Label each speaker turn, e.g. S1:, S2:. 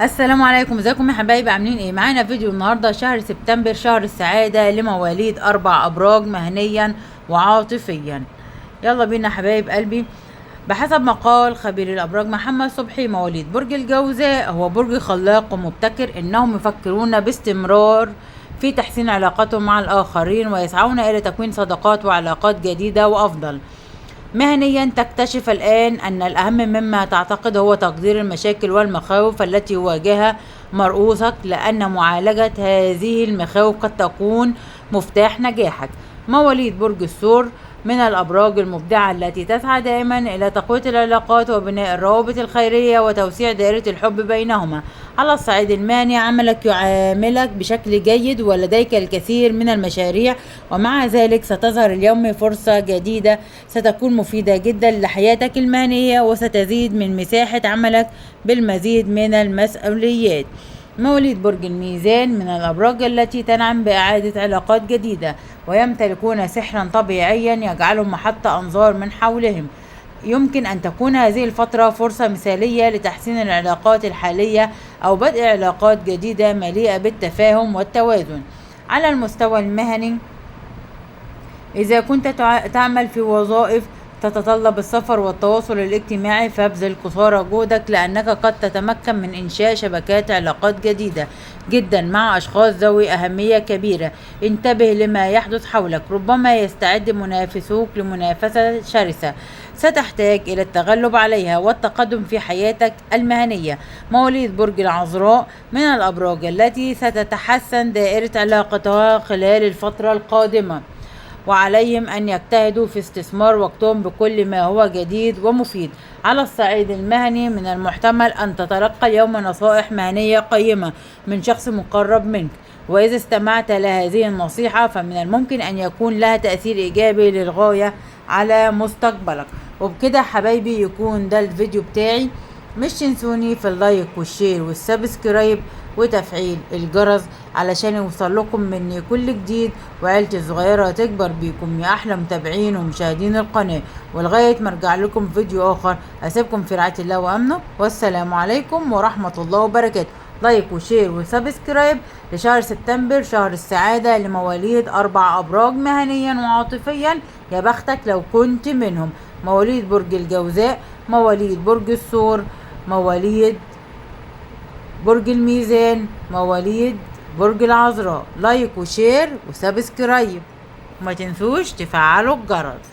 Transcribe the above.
S1: السلام عليكم، ازيكم يا حبايبي؟ عاملين ايه؟ معانا فيديو النهارده شهر سبتمبر، شهر السعاده لمواليد 4 ابراج مهنيا وعاطفيا. يلا بينا حبايب قلبي. بحسب ما قال خبير الابراج محمد صبحي، مواليد برج الجوزاء هو برج خلاق ومبتكر، انهم يفكرون باستمرار في تحسين علاقاتهم مع الاخرين ويسعون الى تكوين صداقات وعلاقات جديده وافضل. مهنيا، تكتشف الآن أن الأهم مما تعتقد هو تقدير المشاكل والمخاوف التي يواجهها مرؤوسك، لأن معالجة هذه المخاوف قد تكون مفتاح نجاحك. مواليد برج الثور من الأبراج المبدعة التي تسعى دائما إلى تقوية العلاقات وبناء الروابط الخيرية وتوسيع دائرة الحب بينهما. على الصعيد المهني، عملك يعاملك بشكل جيد ولديك الكثير من المشاريع، ومع ذلك ستظهر اليوم فرصة جديدة ستكون مفيدة جدا لحياتك المهنية، وستزيد من مساحة عملك بالمزيد من المسؤوليات. مواليد برج الميزان من الأبراج التي تنعم بإعادة علاقات جديدة، ويمتلكون سحرا طبيعيا يجعلهم محط أنظار من حولهم. يمكن أن تكون هذه الفترة فرصة مثالية لتحسين العلاقات الحالية أو بدء علاقات جديدة مليئة بالتفاهم والتوازن. على المستوى المهني، إذا كنت تعمل في وظائف تتطلب السفر والتواصل الاجتماعي، فابذل قصارى جهدك، لأنك قد تتمكن من إنشاء شبكات علاقات جديدة جدا مع أشخاص ذوي أهمية كبيرة. انتبه لما يحدث حولك، ربما يستعد منافسوك لمنافسة شرسة ستحتاج إلى التغلب عليها والتقدم في حياتك المهنية. مواليد برج العذراء من الأبراج التي ستتحسن دائرة علاقتها خلال الفترة القادمة، وعليهم أن يجتهدوا في استثمار وقتهم بكل ما هو جديد ومفيد. على الصعيد المهني، من المحتمل أن تتلقى اليوم نصائح مهنية قيمة من شخص مقرب منك، وإذا استمعت لهذه النصيحة فمن الممكن أن يكون لها تأثير إيجابي للغاية على مستقبلك. وبكده حبايبي يكون ده الفيديو بتاعي. مش تنسوني في اللايك والشير والسبسكرايب وتفعيل الجرس علشان يوصل لكم مني كل جديد، وعيلتي الصغيرة تكبر بيكم يا أحلى متابعين ومشاهدين القناة. ولغاية ما ارجع لكم فيديو آخر، أسيبكم في رعاية الله وأمنه، والسلام عليكم ورحمة الله وبركاته. لايك وشير وسبسكرايب لشهر سبتمبر، شهر السعادة لمواليد 4 أبراج مهنيا وعاطفيا. يا بختك لو كنت منهم. مواليد برج الجوزاء، مواليد برج الثور، مواليد برج الميزان، مواليد برج العذراء. لايك وشير وسبسكرايب، وما تنسوش تفعلوا الجرس.